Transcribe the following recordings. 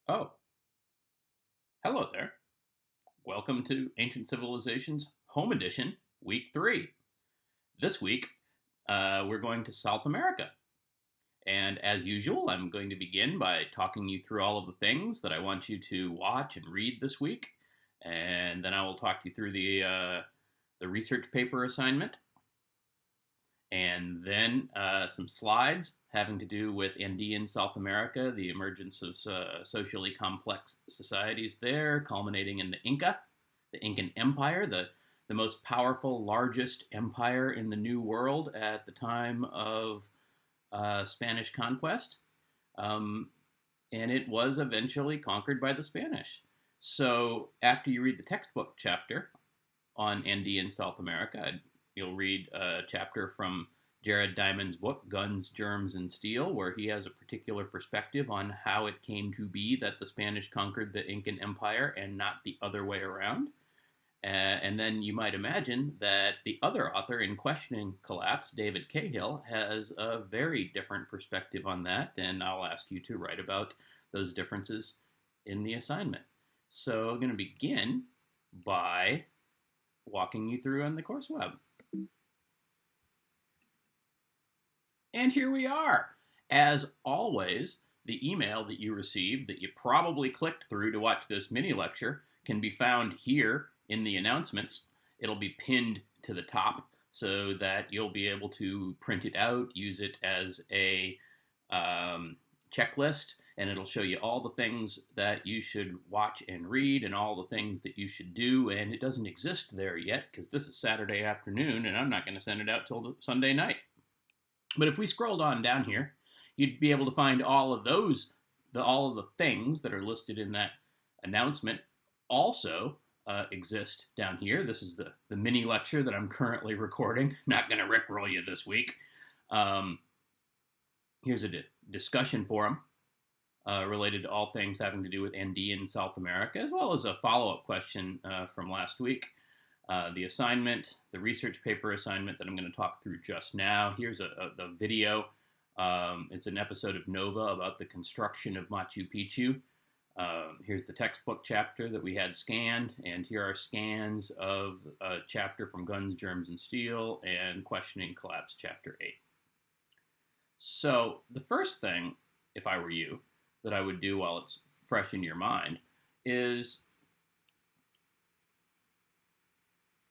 Oh, hello there. Welcome to Ancient Civilizations Home Edition, Week 3. This week, we're going to South America. And as usual, I'm going to begin by talking you through all of the things that I want you to watch and read this week. And then I will talk you through the research paper assignment. And then some slides having to do with Andean South America, the emergence of socially complex societies there, culminating in the Incan Empire, the most powerful, largest empire in the New World at the time of Spanish conquest. And it was eventually conquered by the Spanish. So after you read the textbook chapter on Andean South America, you'll read a chapter from Jared Diamond's book, Guns, Germs, and Steel, where he has a particular perspective on how it came to be that the Spanish conquered the Incan Empire and not the other way around. And then you might imagine that the other author in Questioning Collapse, David Cahill, has a very different perspective on that, and I'll ask you to write about those differences in the assignment. So I'm going to begin by walking you through on the course web. And here we are. As always, the email that you received that you probably clicked through to watch this mini lecture can be found here in the announcements. It'll be pinned to the top so that you'll be able to print it out, use it as a checklist, and it'll show you all the things that you should watch and read and all the things that you should do. And it doesn't exist there yet because this is Saturday afternoon and I'm not going to send it out till Sunday night. But if we scrolled on down here, you'd be able to find all of the things that are listed in that announcement also exist down here. This is the mini lecture that I'm currently recording. Not going to rickroll you this week. Here's a discussion forum related to all things having to do with Andean South America, as well as a follow-up question from last week. The assignment, the research paper assignment that I'm going to talk through just now. Here's the video. It's an episode of Nova about the construction of Machu Picchu. Here's the textbook chapter that we had scanned, and here are scans of a chapter from Guns, Germs, and Steel and Questioning Collapse Chapter 8. So the first thing, if I were you, that I would do while it's fresh in your mind is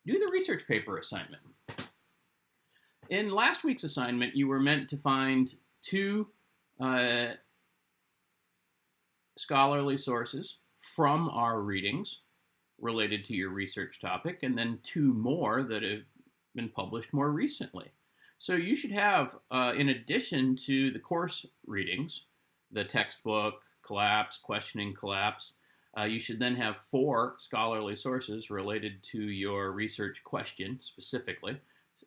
do the research paper assignment. In last week's assignment, you were meant to find two scholarly sources from our readings related to your research topic, and then two more that have been published more recently. So you should have, in addition to the course readings, the textbook, collapse, questioning collapse, you should then have 4 scholarly sources related to your research question specifically,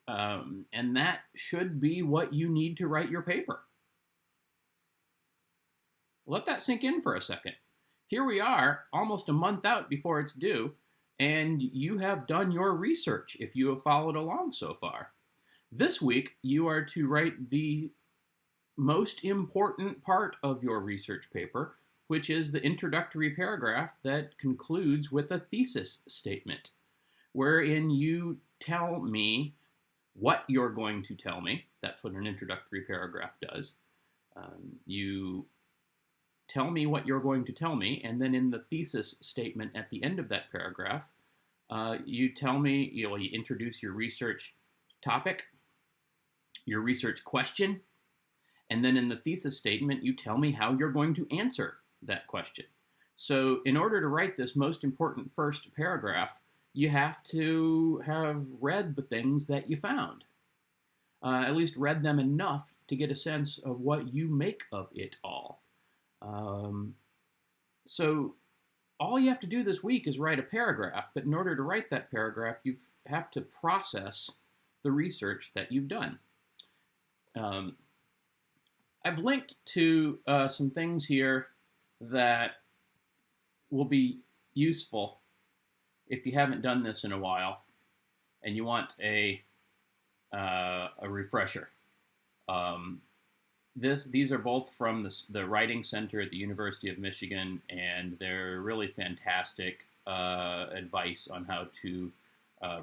and that should be what you need to write your paper. Let that sink in for a second. Here we are, almost a month out before it's due, and you have done your research if you have followed along so far. This week, you are to write the most important part of your research paper, which is the introductory paragraph that concludes with a thesis statement, wherein you tell me what you're going to tell me. That's what an introductory paragraph does. You tell me what you're going to tell me, and then in the thesis statement at the end of that paragraph, you tell me, you introduce your research topic, your research question, and then in the thesis statement, you tell me how you're going to answer that question. So in order to write this most important first paragraph, you have to have read the things that you found. At least read them enough to get a sense of what you make of it all. So all you have to do this week is write a paragraph, but in order to write that paragraph, you have to process the research that you've done. I've linked to some things here that will be useful if you haven't done this in a while and you want a refresher. These are both from the Writing Center at the University of Michigan, and they're really fantastic advice on how to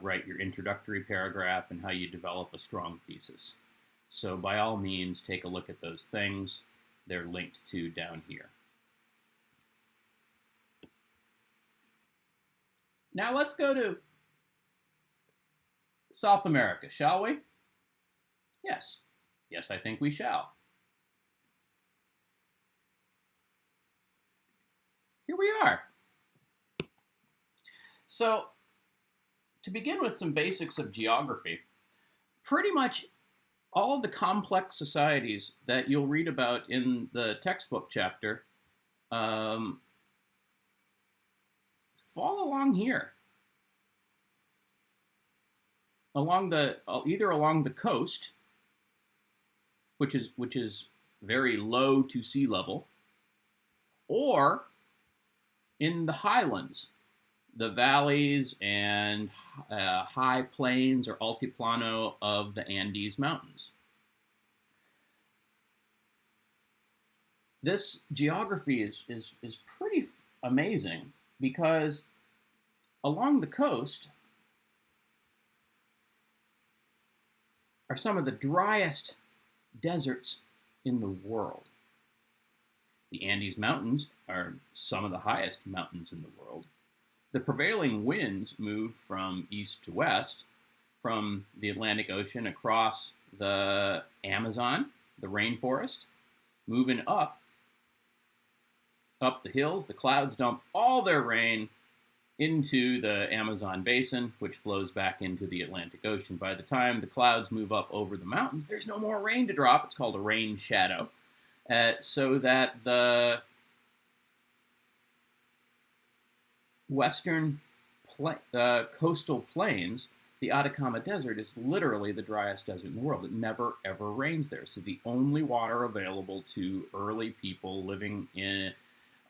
write your introductory paragraph and how you develop a strong thesis. So by all means, take a look at those things. They're linked to down here. Now let's go to South America, shall we? Yes. Yes, I think we shall. Here we are. So, to begin with some basics of geography, pretty much all of the complex societies that you'll read about in the textbook chapter fall along here, either along the coast, which is very low to sea level, or in the highlands, the valleys and high plains or altiplano of the Andes Mountains. This geography is pretty amazing because along the coast are some of the driest deserts in the world. The Andes Mountains are some of the highest mountains in the world. The prevailing winds move from east to west, from the Atlantic Ocean across the Amazon, the rainforest, moving up the hills. The clouds dump all their rain into the Amazon basin, which flows back into the Atlantic Ocean. By the time the clouds move up over the mountains, there's no more rain to drop. It's called a rain shadow. So that the western coastal plains, the Atacama Desert, is literally the driest desert in the world. It never, ever rains there. So the only water available to early people living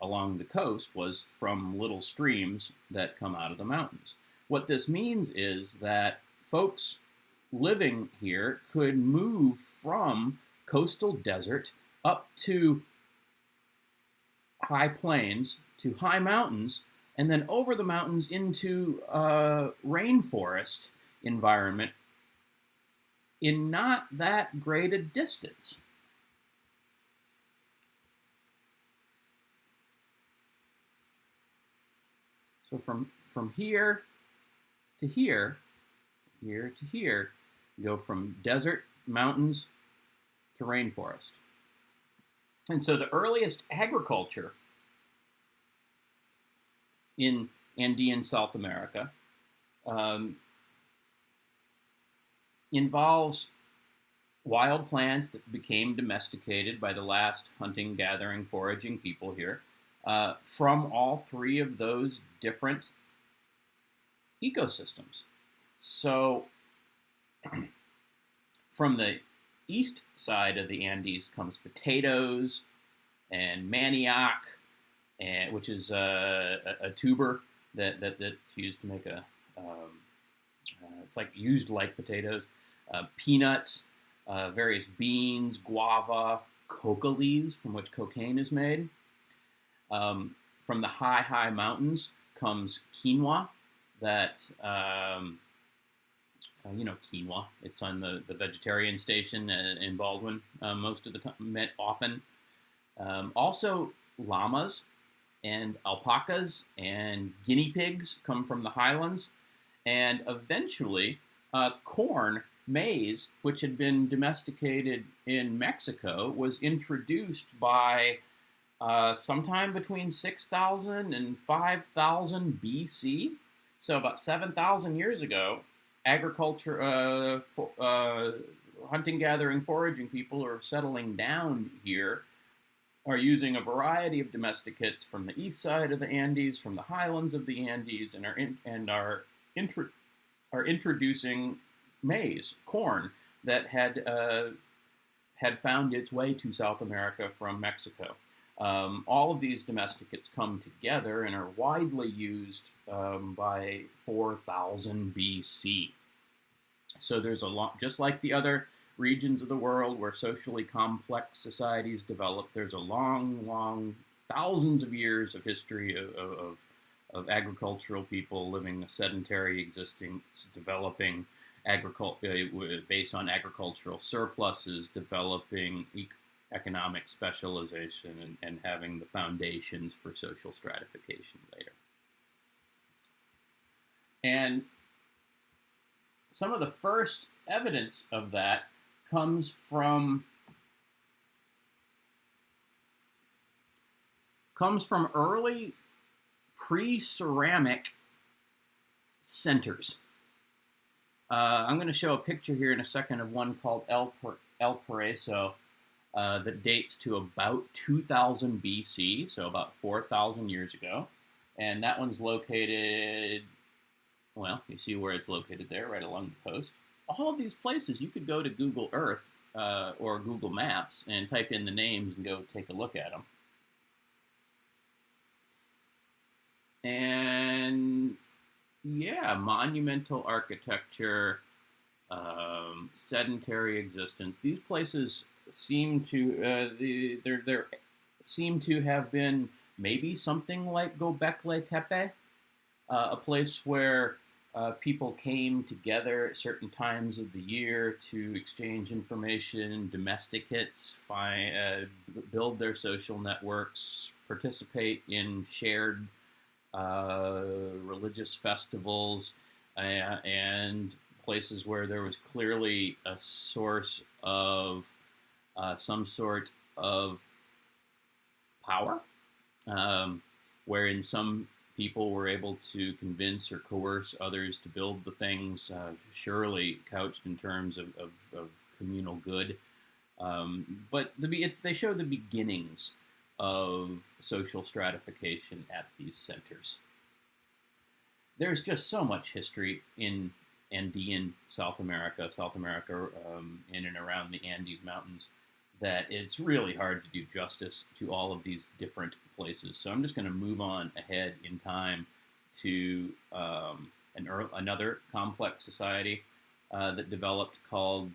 along the coast was from little streams that come out of the mountains. What this means is that folks living here could move from coastal desert up to high plains, to high mountains, and then over the mountains into a rainforest environment in not that great a distance. So from here to here, here to here, you go from desert, mountains, to rainforest. And so the earliest agriculture in Andean South America involves wild plants that became domesticated by the last hunting, gathering, foraging people here from all three of those different ecosystems. So from the east side of the Andes comes potatoes and manioc, which is a tuber that's used to make it's like used like potatoes, peanuts, various beans, guava, coca leaves from which cocaine is made. From the high mountains comes quinoa that, quinoa. It's on the vegetarian station in Baldwin most of the time, often. Also, llamas and alpacas and guinea pigs come from the highlands. And eventually, corn, maize, which had been domesticated in Mexico, was introduced by sometime between 6,000 and 5,000 BC. So about 7,000 years ago, agriculture, hunting, gathering, foraging people are settling down here, are using a variety of domesticates from the east side of the Andes, from the highlands of the Andes, and are introducing maize, corn, that had found its way to South America from Mexico. All of these domesticates come together and are widely used by 4,000 BC. So there's a lot, just like the other regions of the world where socially complex societies develop. There's a long, thousands of years of history of agricultural people living a sedentary existence, developing agriculture based on agricultural surpluses, developing economic specialization, and having the foundations for social stratification later. And some of the first evidence of that comes from early pre-ceramic centers. I'm going to show a picture here in a second of one called El Paraíso that dates to about 2000 BC, so about 4,000 years ago. And that one's located, well, you see where it's located there, right along the coast. All of these places, you could go to Google Earth or Google Maps and type in the names and go take a look at them. And yeah, monumental architecture, sedentary existence. These places seem to there seem to have been maybe something like Göbekli Tepe, a place where people came together at certain times of the year to exchange information, domesticates, build their social networks, participate in shared religious festivals, and places where there was clearly a source of some sort of power, wherein some people were able to convince or coerce others to build the things, surely couched in terms of communal good. But they show the beginnings of social stratification at these centers. There's just so much history in Andean South America in and around the Andes Mountains, that it's really hard to do justice to all of these different places. So I'm just going to move on ahead in time to another complex society that developed called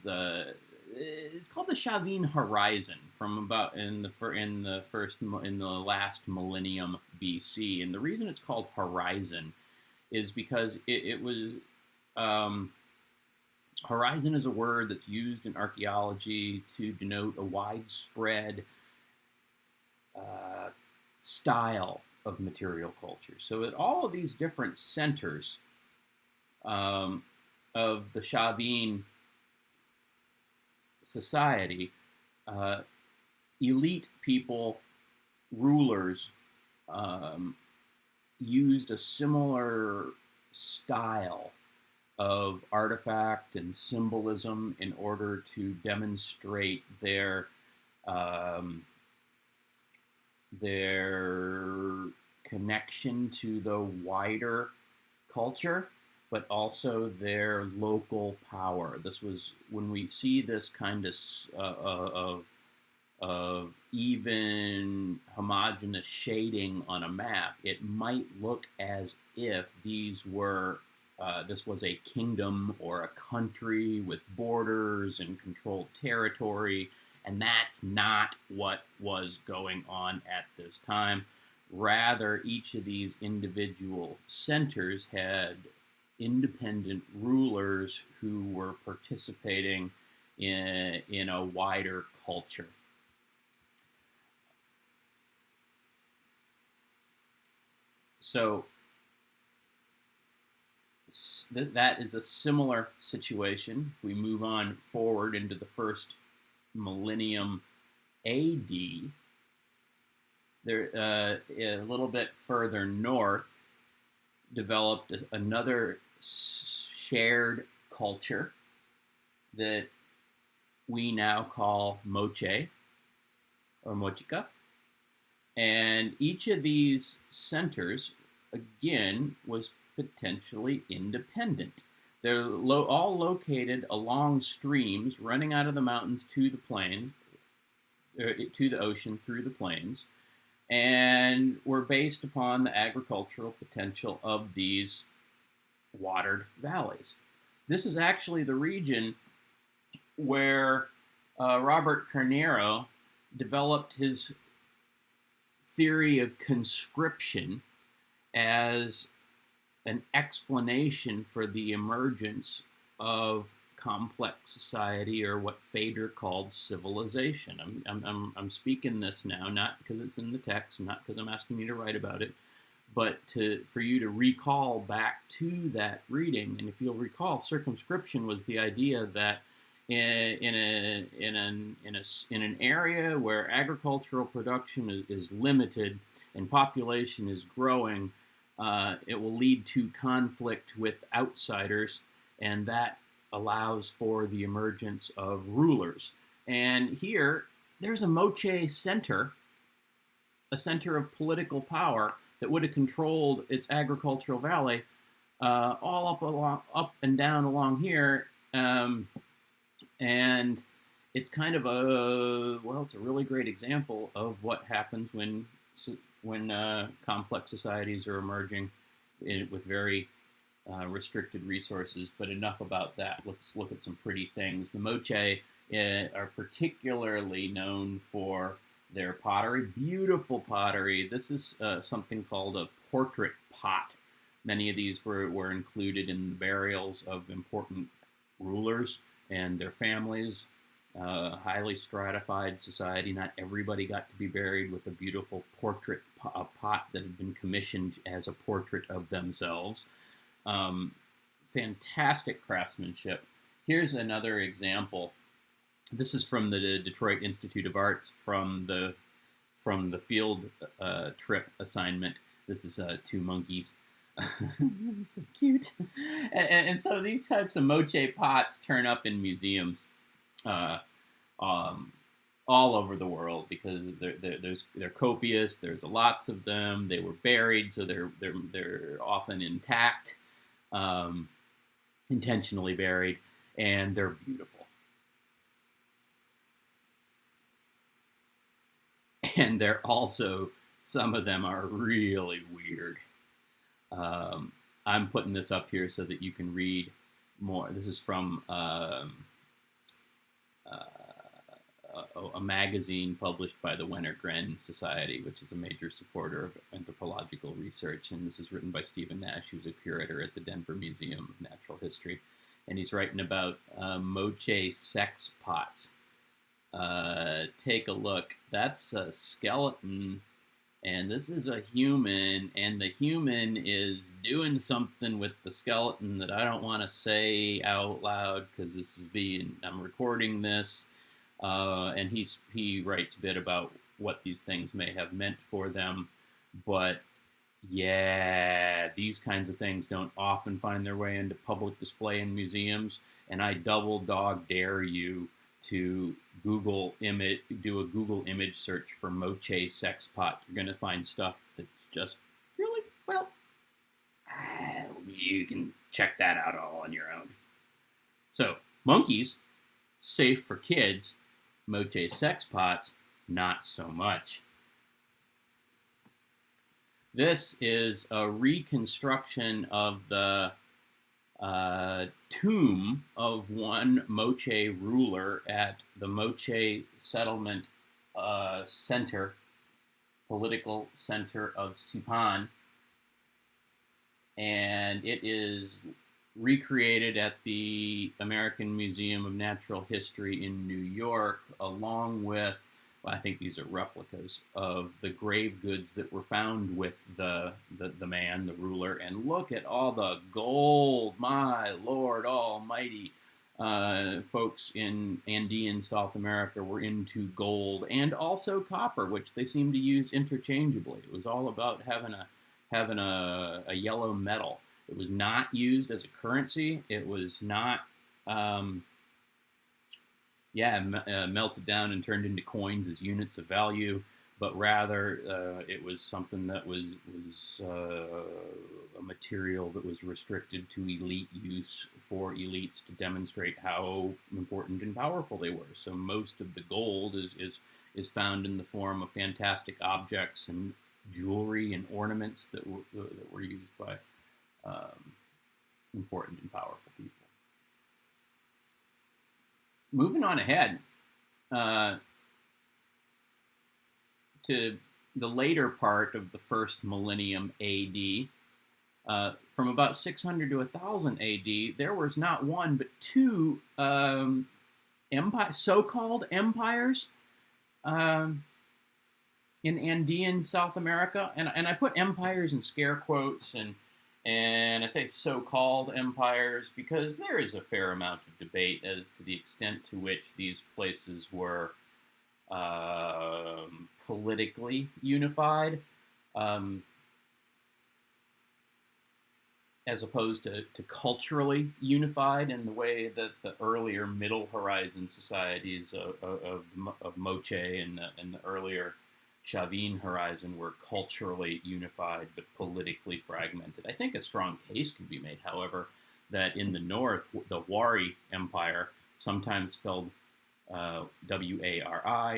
it's called the Chavin Horizon, from about in the last millennium BC. And the reason it's called horizon is because it was horizon is a word that's used in archaeology to denote a widespread style of material culture. So at all of these different centers of the Chavin society, elite people, rulers, used a similar style of artifact and symbolism in order to demonstrate their connection to the wider culture, but also their local power. This was when we see this kind of even homogeneous shading on a map. It might look as if this was a kingdom or a country with borders and controlled territory, and that's not what was going on at this time. Rather, each of these individual centers had independent rulers who were participating in a wider culture. So that is a similar situation. We move on forward into the first millennium AD. There, a little bit further north, developed another shared culture that we now call Moche or Mochica. And each of these centers, again, was potentially independent. They're all located along streams running out of the mountains to the plains, to the ocean through the plains, and were based upon the agricultural potential of these watered valleys. This is actually the region where Robert Carnero developed his theory of conscription as an explanation for the emergence of complex society, or what Fader called civilization. I'm speaking this now, not because it's in the text, not because I'm asking you to write about it, but for you to recall back to that reading. And if you'll recall, circumscription was the idea that in an area where agricultural production is limited and population is growing, it will lead to conflict with outsiders, and that allows for the emergence of rulers. And here, there's a Moche center, a center of political power that would have controlled its agricultural valley, all up and down along here, and it's kind of it's a really great example of what happens when complex societies are emerging with very restricted resources. But enough about that. Let's look at some pretty things. The Moche are particularly known for their pottery, beautiful pottery. This is something called a portrait pot. Many of these were included in the burials of important rulers and their families. Highly stratified society. Not everybody got to be buried with a beautiful portrait pot that had been commissioned as a portrait of themselves. Fantastic craftsmanship. Here's another example. This is from the Detroit Institute of Arts, from the field trip assignment. This is two monkeys. So cute. And so these types of Moche pots turn up in museums all over the world because they're copious. There's lots of them. They were buried, so they're often intact, intentionally buried, and they're beautiful. And they're also, some of them are really weird. I'm putting this up here so that you can read more. This is from a magazine published by the Wenner-Gren Society, which is a major supporter of anthropological research. And this is written by Stephen Nash, who's a curator at the Denver Museum of Natural History. And he's writing about Moche sex pots. Take a look. That's a skeleton, and this is a human, and the human is doing something with the skeleton that I don't want to say out loud because I'm recording this, and he writes a bit about what these things may have meant for them, but yeah, these kinds of things don't often find their way into public display in museums, and I double dog dare you to do a Google image search for Moche sex pot. You're going to find stuff that's just really, you can check that out all on your own. So, monkeys, safe for kids. Moche sex pots, not so much. This is a reconstruction of the tomb of one Moche ruler at the Moche settlement center, political center of Sipan. And it is recreated at the American Museum of Natural History in New York, along with, I think these are replicas of the grave goods that were found with the man, the ruler. And look at all the gold, my Lord Almighty. Folks in Andean South America were into gold and also copper, which they seem to use interchangeably. It was all about having a yellow metal. It was not used as a currency. It was not melted down and turned into coins as units of value, but rather it was something that was a material that was restricted to elite use for elites to demonstrate how important and powerful they were. So most of the gold is found in the form of fantastic objects and jewelry and ornaments that were used by important and powerful people. moving on ahead uh, to the later part of the first millennium AD, from about 600 to 1000 AD, there was not one but two so-called empires um, in Andean South America, and I put empires in scare quotes, and I say so-called empires because there is a fair amount of debate as to the extent to which these places were politically unified, um, as opposed to culturally unified in the way that the earlier Middle Horizon societies of Moche and the earlier Chavin Horizon were culturally unified but politically fragmented. I think a strong case can be made, however, that in the north, the Wari Empire, sometimes spelled Wari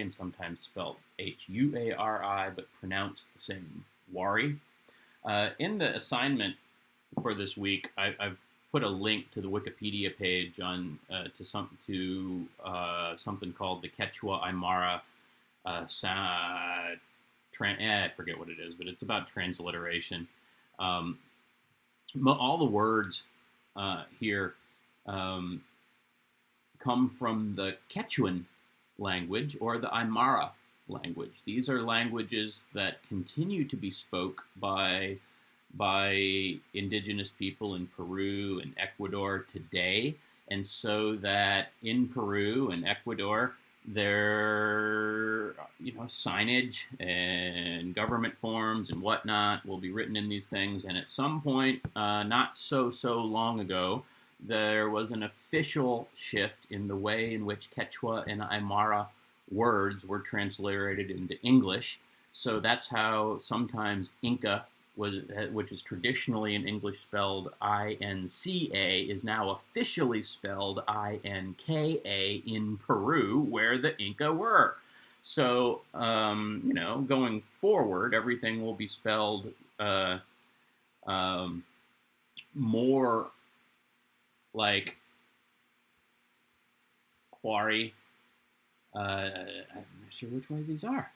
and sometimes spelled Huari, but pronounced the same, Wari. In the assignment for this week, I've put a link to the Wikipedia page on to something called the Quechua Aymara I forget what it is, but it's about transliteration. All the words here come from the Quechuan language or the Aymara language. These are languages that continue to be spoke by indigenous people in Peru and Ecuador today. And so that in Peru and Ecuador, their signage and government forms and whatnot will be written in these things. And at some point, not so long ago, there was an official shift in the way in which Quechua and Aymara words were transliterated into English. So that's how sometimes Inka, which is traditionally in English spelled Inca, is now officially spelled Inka in Peru, where the Inca were. So, going forward, everything will be spelled more like Huari. I'm not sure which way these are.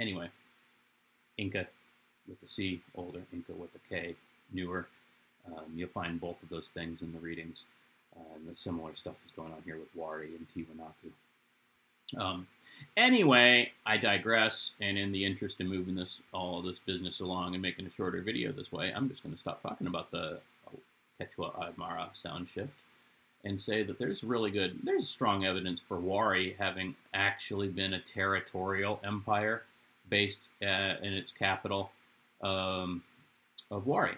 Anyway, Inca with the C, older, Inca with the K, newer. You'll find both of those things in the readings. And the similar stuff is going on here with Wari and Tiwanaku. Anyway, I digress, and in the interest of moving all this business along and making a shorter video this way, I'm just going to stop talking about the Quechua Aymara sound shift and say that there's strong evidence for Wari having actually been a territorial empire based in its capital of Wari.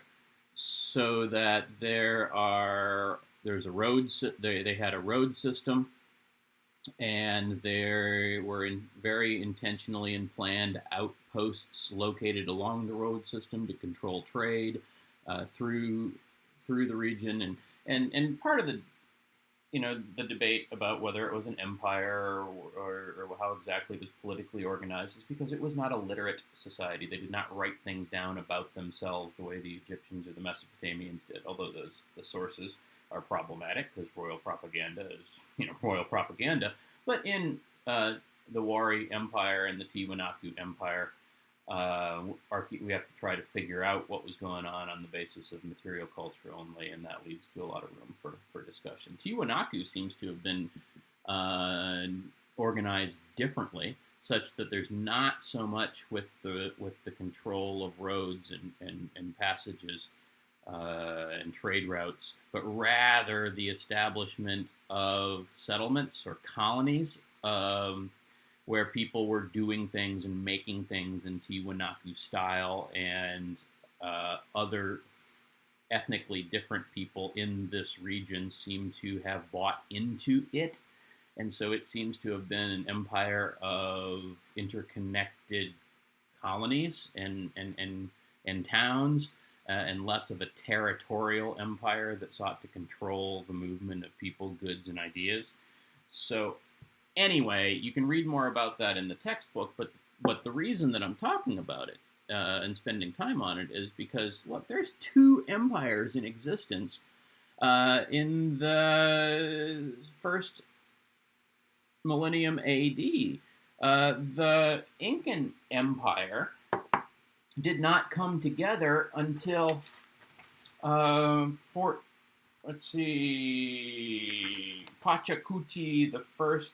So that there's a road. They had a road system, and there were very intentionally and planned outposts located along the road system to control trade through the region, and part of the debate about whether it was an empire or how exactly it was politically organized is because it was not a literate society. They did not write things down about themselves the way the Egyptians or the Mesopotamians did, although the sources are problematic because royal propaganda is royal propaganda. But in the Wari Empire and the Tiwanaku Empire, we have to try to figure out what was going on the basis of material culture only, and that leads to a lot of room for discussion. Tiwanaku seems to have been organized differently, such that there's not so much with the control of roads and passages and trade routes, but rather the establishment of settlements or colonies where people were doing things and making things in Tiwanaku style, and other ethnically different people in this region seem to have bought into it. And so it seems to have been an empire of interconnected colonies and towns, and less of a territorial empire that sought to control the movement of people, goods, and ideas. So anyway, you can read more about that in the textbook, but the reason that I'm talking about it and spending time on it is because, look, there's two empires in existence in the first millennium AD. The Incan Empire did not come together until let's see, Pachacuti, the first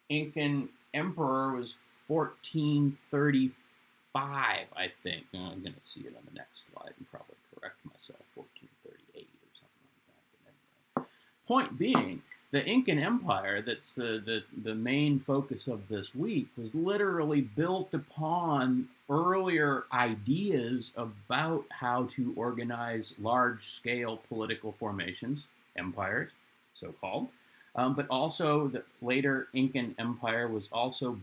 Incan emperor, was 1435, I think. I'm going to see it on the next slide and probably correct myself, 1438 or something like that. But anyway. Point being, the Incan Empire, that's the main focus of this week, was literally built upon earlier ideas about how to organize large-scale political formations, empires, so-called. But also, the later Incan Empire was also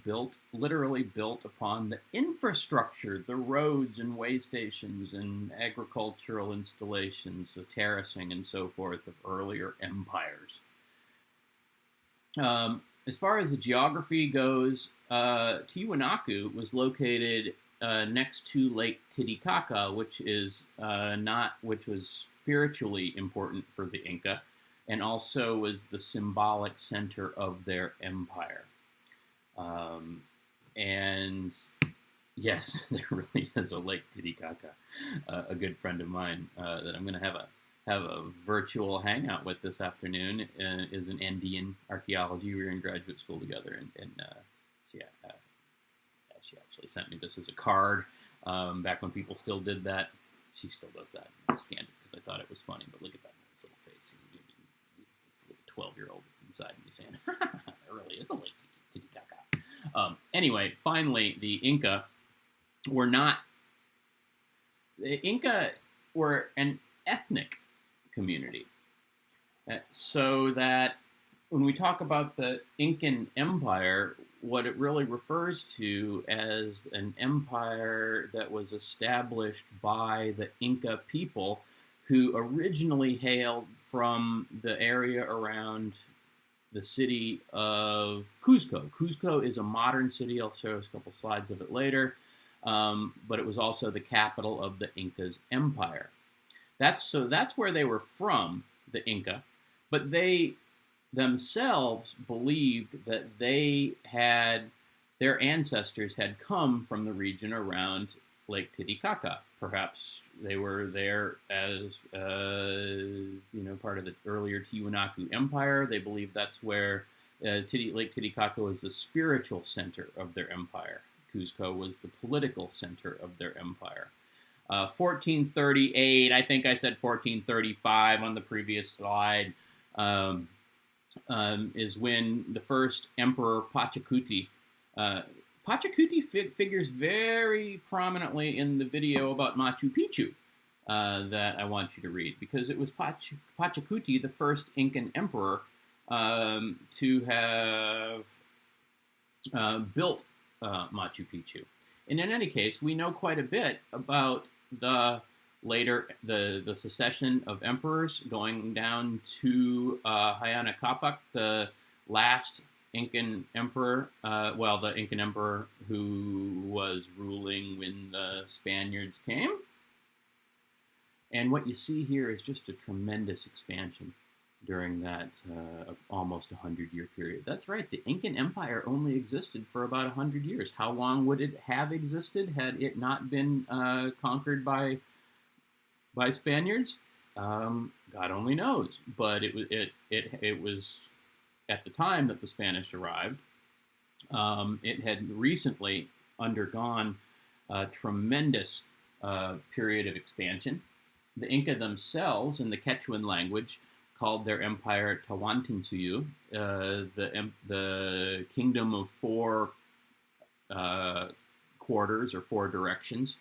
literally built upon the infrastructure, the roads and way stations and agricultural installations, the terracing and so forth of earlier empires. As far as the geography goes, Tiwanaku was located next to Lake Titicaca, which was spiritually important for the Inca, and also was the symbolic center of their empire. And yes, there really is a Lake Titicaca. A good friend of mine that I'm going to have a virtual hangout with this afternoon is an Andean archaeology. We were in graduate school together, and she actually sent me this as a card back when people still did that. She still does that. I scanned it because I thought it was funny, but look at that little face. It's like a 12-year-old that's inside me saying, there really is a Lake Titicaca. Anyway, finally, the Inca were an ethnic community. So that when we talk about the Incan Empire, what it really refers to as an empire that was established by the Inca people, who originally hailed from the area around the city of Cuzco. Cuzco is a modern city. I'll show us a couple slides of it later. But it was also the capital of the Inca's empire. That's where they were from, the Inca, but they themselves believed that their ancestors had come from the region around Lake Titicaca. Perhaps they were there as part of the earlier Tiwanaku Empire. They believed that's where Lake Titicaca was the spiritual center of their empire. Cuzco was the political center of their empire. 1438, I think I said 1435 on the previous slide, is when the first emperor Pachacuti. Pachacuti figures very prominently in the video about Machu Picchu that I want you to read, because it was Pachacuti, the first Incan emperor, to have built Machu Picchu. And in any case, we know quite a bit about the succession of emperors going down to Huayna Capac, the last Incan emperor, the Incan emperor who was ruling when the Spaniards came. And what you see here is just a tremendous expansion during that almost 100-year period. That's right, the Incan Empire only existed for about 100 years. How long would it have existed had it not been conquered by Spaniards? God only knows. But it was at the time that the Spanish arrived. It had recently undergone a tremendous period of expansion. The Inca themselves, in the Quechuan language, called their empire Tawantinsuyu, the kingdom of four quarters or four directions,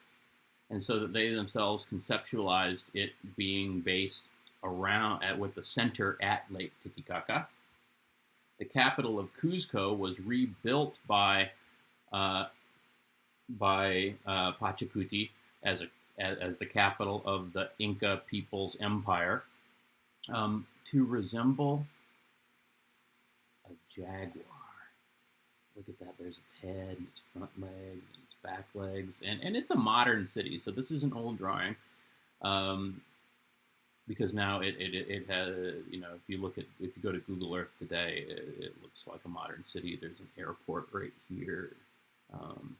and so that they themselves conceptualized it being based around with the center at Lake Titicaca. The capital of Cuzco was rebuilt by Pachacuti as the capital of the Inca people's empire, to resemble a jaguar. Look at that. There's its head, and its front legs, and its back legs. And it's a modern city, so this is an old drawing. because now it has, if you go to Google Earth today, it looks like a modern city. There's an airport right here. Anyway,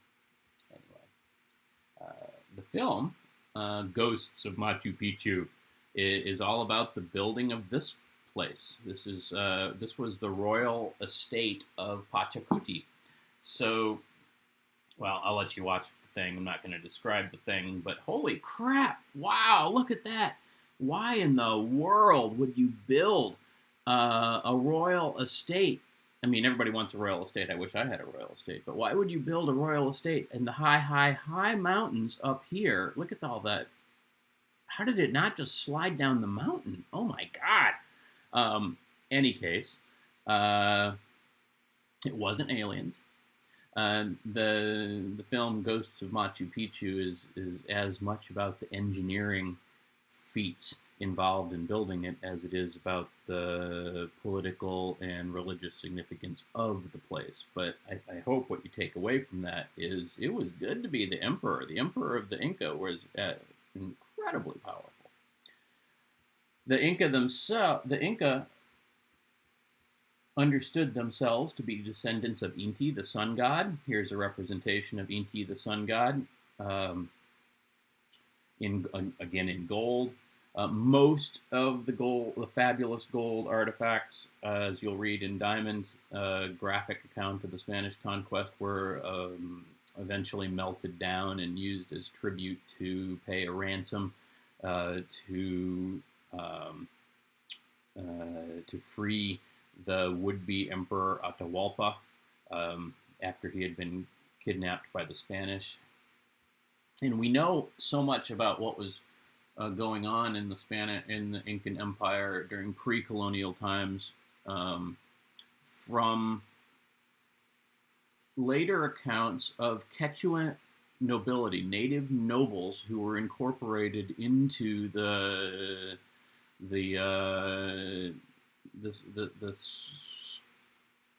the film Ghosts of Machu Picchu is all about the building of this place. This was the royal estate of Pachacuti. So, well, I'll let you watch the thing. I'm not going to describe the thing, but holy crap! Wow, look at that! Why in the world would you build a royal estate? I mean, everybody wants a royal estate. I wish I had a royal estate. But why would you build a royal estate in the high, high, high mountains up here? Look at all that. How did it not just slide down the mountain? Oh my God. Any case, it wasn't aliens. The film Ghosts of Machu Picchu is as much about the engineering feats involved in building it as it is about the political and religious significance of the place. But I hope what you take away from that is it was good to be the emperor. The emperor of the Inca was incredibly powerful. The Inca understood themselves to be descendants of Inti, the sun god. Here's a representation of Inti, the sun god, again in gold. Most of the fabulous gold artifacts, as you'll read in Diamond's graphic account of the Spanish conquest, were eventually melted down and used as tribute to pay a ransom to free the would-be Emperor Atahualpa after he had been kidnapped by the Spanish. And we know so much about what was going on in the Incan Empire during pre-colonial times from later accounts of Quechua nobility, native nobles who were incorporated into the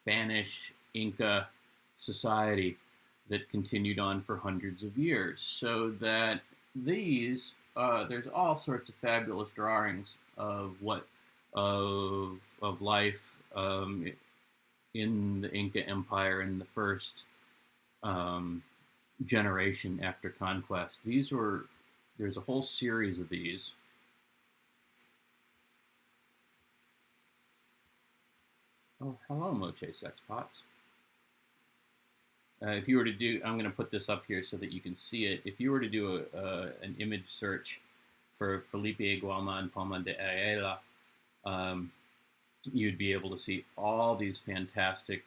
Spanish Inca society that continued on for hundreds of years. So that there's all sorts of fabulous drawings of life in the Inca Empire in the first generation after conquest. There's a whole series of these. Oh, hello, Moche Sexpots. If you were to do, I'm going to put this up here so that you can see it. If you were to do an image search for Felipe Gualman Palma de Ayala, you'd be able to see all these fantastic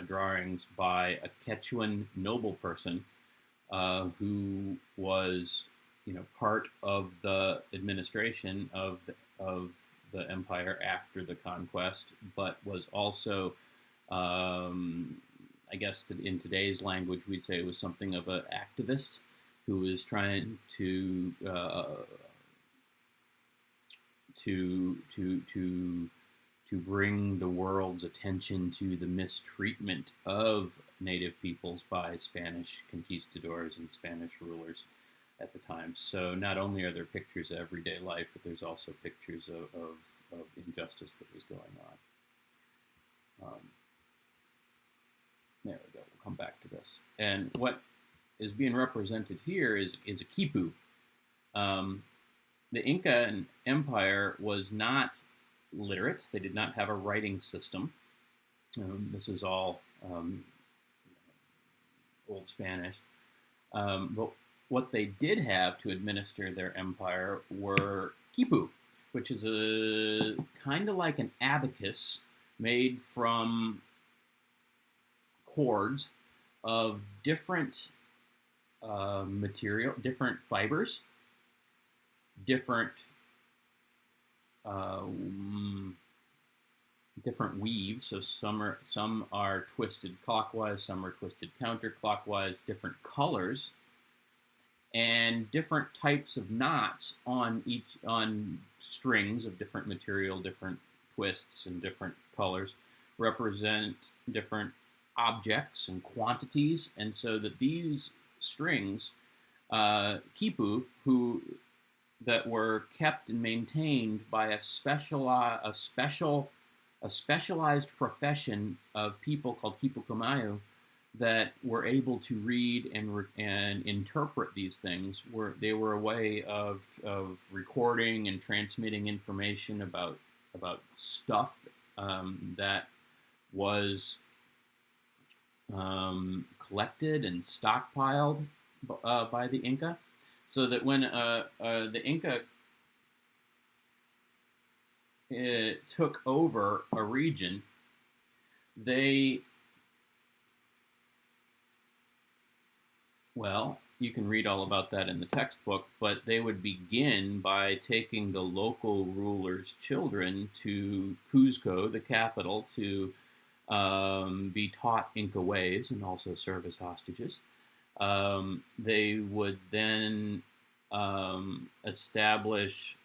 drawings by a Quechuan noble person who was, part of the administration of the empire after the conquest, but was also, I guess in today's language, we'd say it was something of an activist who was trying to bring the world's attention to the mistreatment of native peoples by Spanish conquistadors and Spanish rulers at the time. So not only are there pictures of everyday life, but there's also pictures of injustice that was going on. There we go. We'll come back to this. And what is being represented here is a quipu. The Inca Empire was not literate. They did not have a writing system. This is all Old Spanish. But what they did have to administer their empire were quipu, which is a kind of like an abacus made from cords of different material, different fibers, different weaves. So some are twisted clockwise, some are twisted counterclockwise, different colors, and different types of knots on strings of different material, different twists and different colors represent different objects and quantities, and so that these strings, quipu, who that were kept and maintained by a specialized profession of people called kipukumayo that were able to read and interpret these things. They were a way of recording and transmitting information about stuff that was collected and stockpiled by the Inca, so that when the Inca took over a region, they, well, you can read all about that in the textbook, but they would begin by taking the local rulers' children to Cuzco, the capital, to be taught Inca ways and also serve as hostages. They would then establish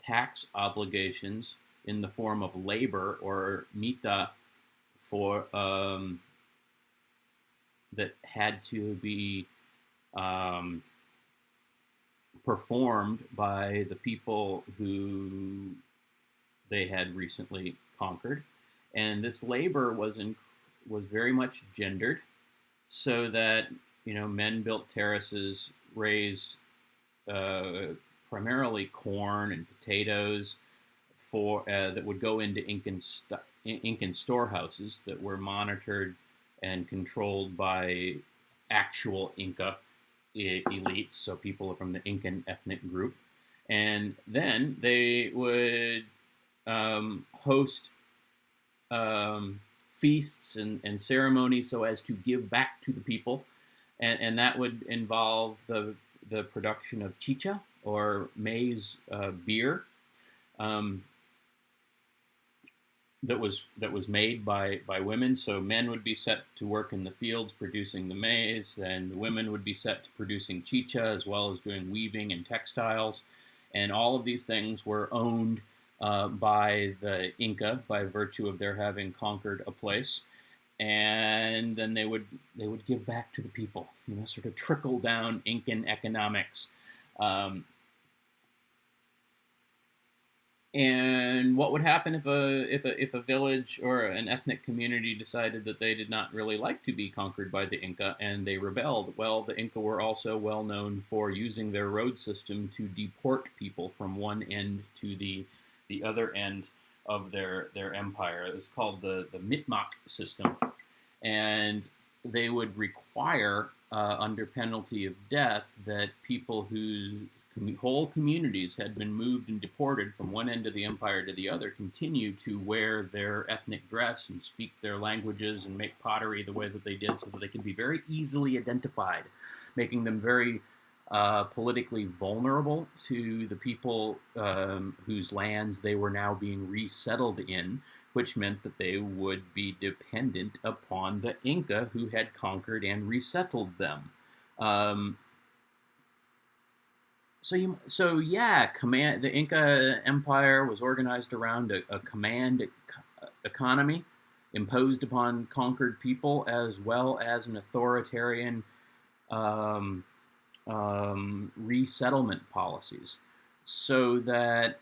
tax obligations in the form of labor or mita for that had to be performed by the people who they had recently conquered, and this labor was very much gendered, so that men built terraces, raised primarily corn and potatoes for that would go into Incan storehouses that were monitored and controlled by actual Inca elites, so people from the Incan ethnic group. And then they would host feasts and ceremonies so as to give back to the people. And that would involve the production of chicha, or maize beer, that was made by women. So men would be set to work in the fields producing the maize, and the women would be set to producing chicha, as well as doing weaving and textiles. And all of these things were owned by the Inca by virtue of their having conquered a place. And then they would give back to the people, sort of trickle down Incan economics. And what would happen if a village or an ethnic community decided that they did not really like to be conquered by the Inca and they rebelled? Well, the Inca were also well known for using their road system to deport people from one end to the other end of their empire. It was called the Mitmak system, and they would require, under penalty of death, that people whose whole communities had been moved and deported from one end of the empire to the other continue to wear their ethnic dress and speak their languages and make pottery the way that they did, so that they could be very easily identified, making them very politically vulnerable to the people whose lands they were now being resettled in, which meant that they would be dependent upon the Inca who had conquered and resettled them. The Inca Empire was organized around a command economy imposed upon conquered people, as well as an authoritarian resettlement policies. So that,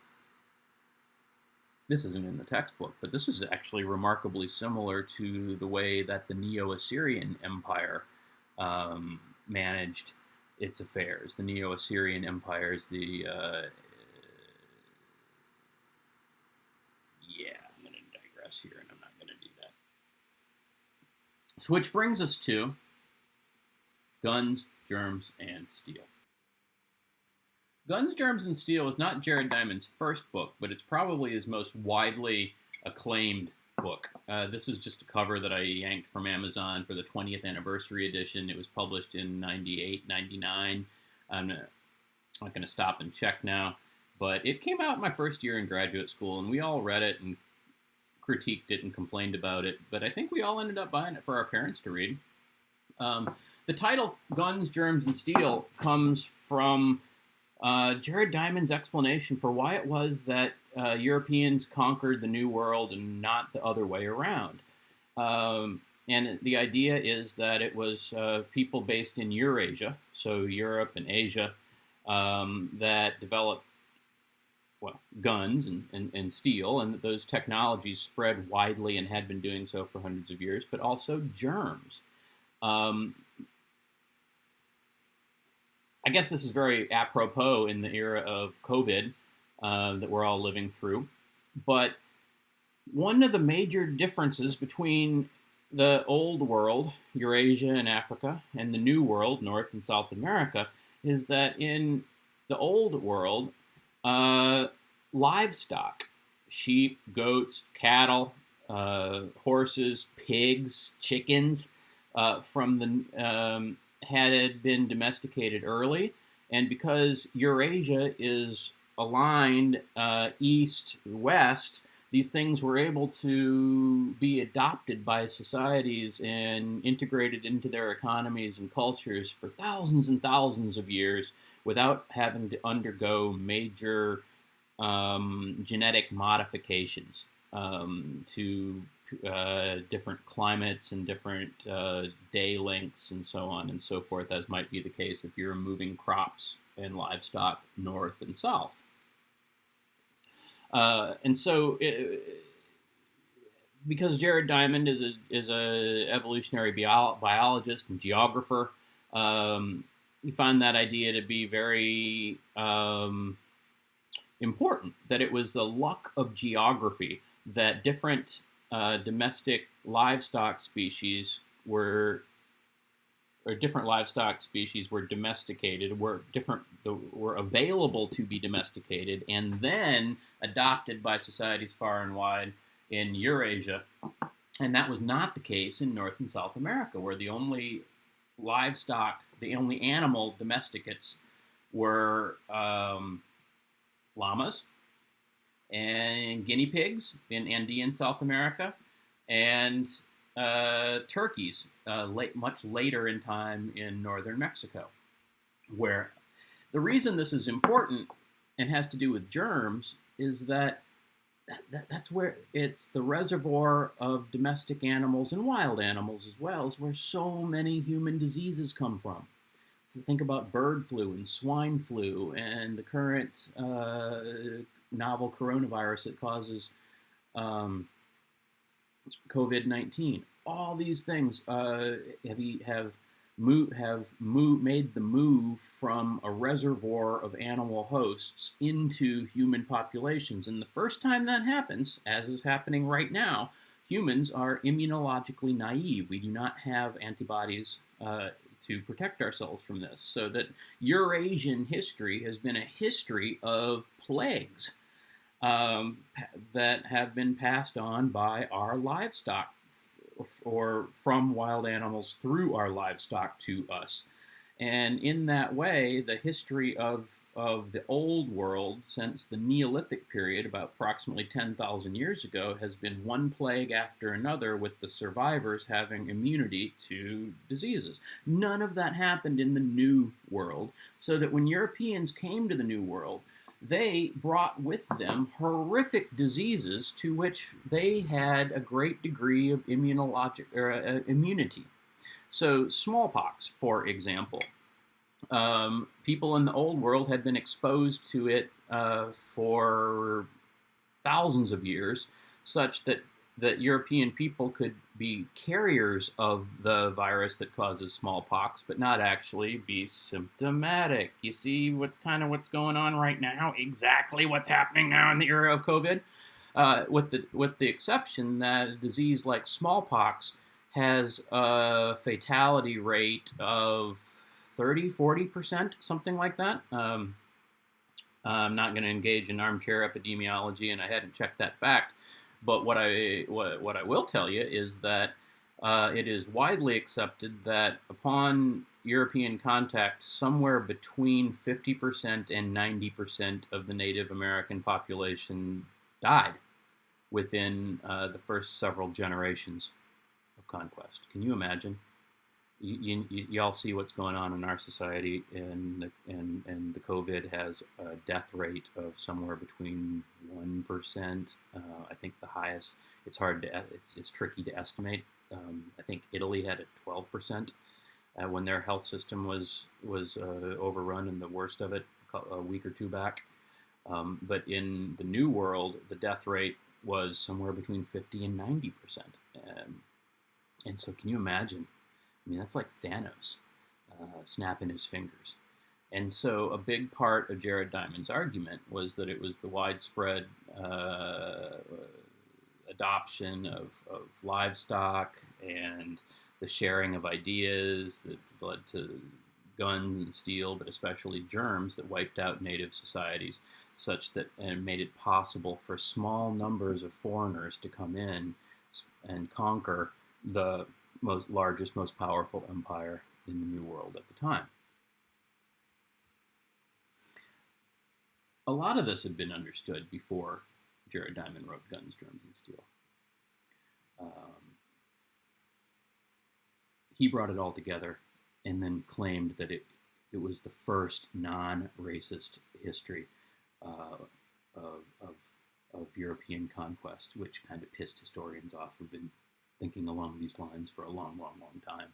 this isn't in the textbook, but this is actually remarkably similar to the way that the Neo-Assyrian Empire managed its affairs. The Neo-Assyrian Empire is I'm going to digress here, and I'm not going to do that. So, which brings us to Guns, Germs, and Steel. Guns, Germs, and Steel is not Jared Diamond's first book, but it's probably his most widely acclaimed book. This is just a cover that I yanked from Amazon for the 20th anniversary edition. It was published in 98, 99. I'm not going to stop and check now, but it came out my first year in graduate school, and we all read it and critiqued it and complained about it, but I think we all ended up buying it for our parents to read. The title, Guns, Germs, and Steel, comes from Jared Diamond's explanation for why it was that Europeans conquered the New World and not the other way around. And the idea is that it was people based in Eurasia, so Europe and Asia, that developed, well, guns and steel, and that those technologies spread widely and had been doing so for hundreds of years, but also germs. Um, I guess this is very apropos in the era of COVID that we're all living through. But one of the major differences between the old world, Eurasia and Africa, and the new world, North and South America, is that in the old world, uh, livestock, sheep, goats, cattle, horses, pigs, chickens, from the had been domesticated early, and because Eurasia is aligned east-west, these things were able to be adopted by societies and integrated into their economies and cultures for thousands and thousands of years without having to undergo major genetic modifications to different climates and different day lengths and so on and so forth, as might be the case if you're moving crops and livestock north and south. And so, because Jared Diamond is a evolutionary biologist and geographer, we find that idea to be very important. That it was the luck of geography that different domestic livestock species were or different livestock species were domesticated, were available to be domesticated, and then adopted by societies far and wide in Eurasia. And that was not the case in North and South America, where the only animal domesticates were llamas and guinea pigs in Andean South America, and turkeys much later in time in northern Mexico. Where the reason this is important and has to do with germs is that's where it's the reservoir of domestic animals and wild animals as well, is where so many human diseases come from. So think about bird flu and swine flu and the current novel coronavirus that causes COVID-19. All these things have made the move from a reservoir of animal hosts into human populations. And the first time that happens, as is happening right now, humans are immunologically naive. We do not have antibodies to protect ourselves from this. So that Eurasian history has been a history of plagues that have been passed on by our livestock or from wild animals through our livestock to us. And in that way, the history of the old world since the Neolithic period, about approximately 10,000 years ago, has been one plague after another, with the survivors having immunity to diseases. None of that happened in the New World, so that when Europeans came to the New World, they brought with them horrific diseases to which they had a great degree of immunity. So smallpox, for example, people in the old world had been exposed to it for thousands of years, such that European people could be carriers of the virus that causes smallpox, but not actually be symptomatic. You see what's going on right now? Exactly what's happening now in the era of COVID, with the exception that a disease like smallpox has a fatality rate of 30-40%, something like that. I'm not going to engage in armchair epidemiology, and I hadn't checked that fact. But what I will tell you is that it is widely accepted that upon European contact, somewhere between 50% and 90% of the Native American population died within the first several generations of conquest. Can you imagine? Y'all see what's going on in our society, and the COVID has a death rate of somewhere between 1%. I think the highest. It's tricky to estimate. I think Italy had a 12% when their health system was overrun and the worst of it a week or two back. But in the New World, the death rate was somewhere between 50 and 90%. And so, can you imagine? I mean, that's like Thanos snapping his fingers. And so, a big part of Jared Diamond's argument was that it was the widespread adoption of livestock and the sharing of ideas that led to guns and steel, but especially germs that wiped out native societies, such that and made it possible for small numbers of foreigners to come in and conquer the largest, most powerful empire in the New World at the time. A lot of this had been understood before Jared Diamond wrote Guns, Germs, and Steel. He brought it all together and then claimed that it was the first non-racist history of European conquest, which kind of pissed historians off who've been thinking along these lines for a long, long, long time.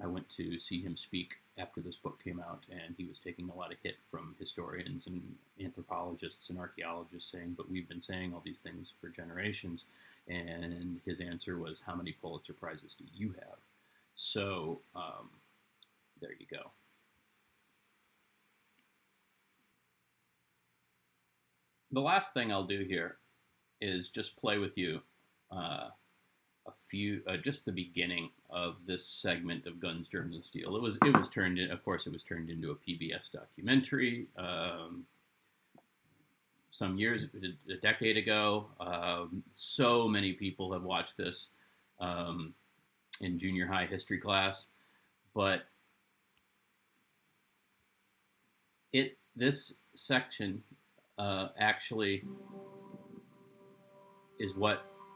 I went to see him speak after this book came out, and he was taking a lot of hit from historians and anthropologists and archaeologists saying, but we've been saying all these things for generations. And his answer was, how many Pulitzer Prizes do you have? So there you go. The last thing I'll do here is just play with you just the beginning of this segment of Guns, Germs, and Steel. It was turned in, of course, it was turned into a PBS documentary some years, a decade ago. So many people have watched this in junior high history class, but this section actually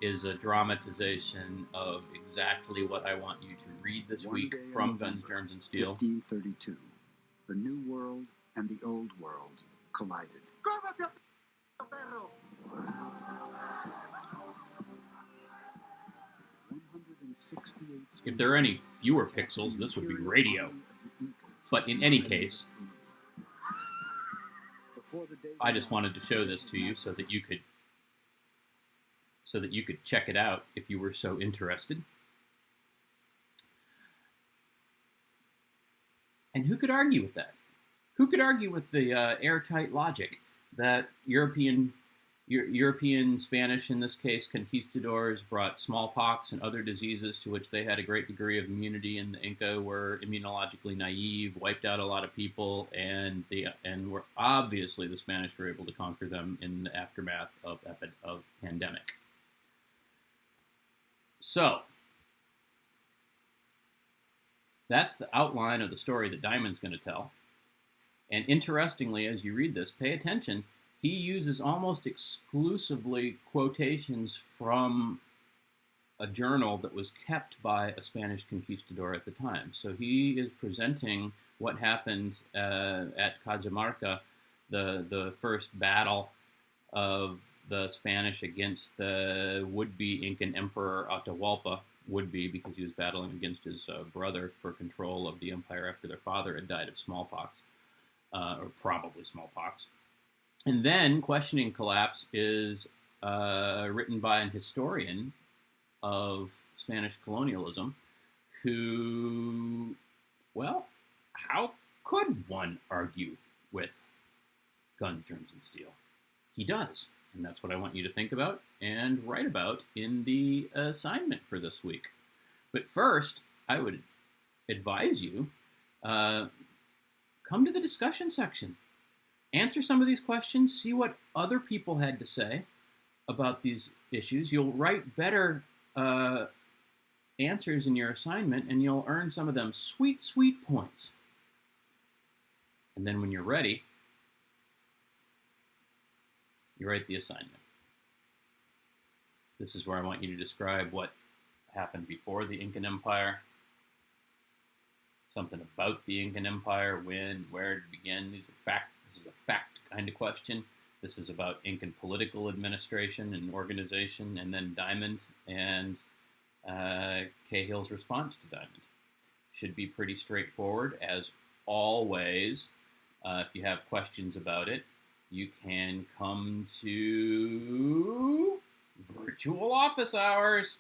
is a dramatization of exactly what I want you to read this week from Guns, Germs, and Steel. 1532. The New World and the Old World collided. If there are any fewer pixels, this would be radio. But in any case, I just wanted to show this to you so that you could check it out if you were so interested. And who could argue with that? Who could argue with the airtight logic that European Spanish, in this case, conquistadors, brought smallpox and other diseases to which they had a great degree of immunity, and the Inca were immunologically naive, wiped out a lot of people, and were obviously the Spanish were able to conquer them in the aftermath of pandemic. So that's the outline of the story that Diamond's going to tell. And interestingly, as you read this, pay attention. He uses almost exclusively quotations from a journal that was kept by a Spanish conquistador at the time. So he is presenting what happened at Cajamarca, the first battle of the Spanish against the would-be Incan Emperor Atahualpa, would-be because he was battling against his brother for control of the empire after their father had died of smallpox, or probably smallpox. And then Questioning Collapse is written by an historian of Spanish colonialism who, well, how could one argue with Guns, Germs, and Steel? He does. And that's what I want you to think about and write about in the assignment for this week. But first, I would advise you, come to the discussion section. Answer some of these questions, see what other people had to say about these issues. You'll write better answers in your assignment, and you'll earn some of them sweet, sweet points. And then when you're ready, you write the assignment. This is where I want you to describe what happened before the Incan Empire, something about the Incan Empire, when, where it began. This is a fact kind of question. This is about Incan political administration and organization, and then Diamond and Cahill's response to Diamond. should be pretty straightforward, as always. If you have questions about it, you can come to virtual office hours.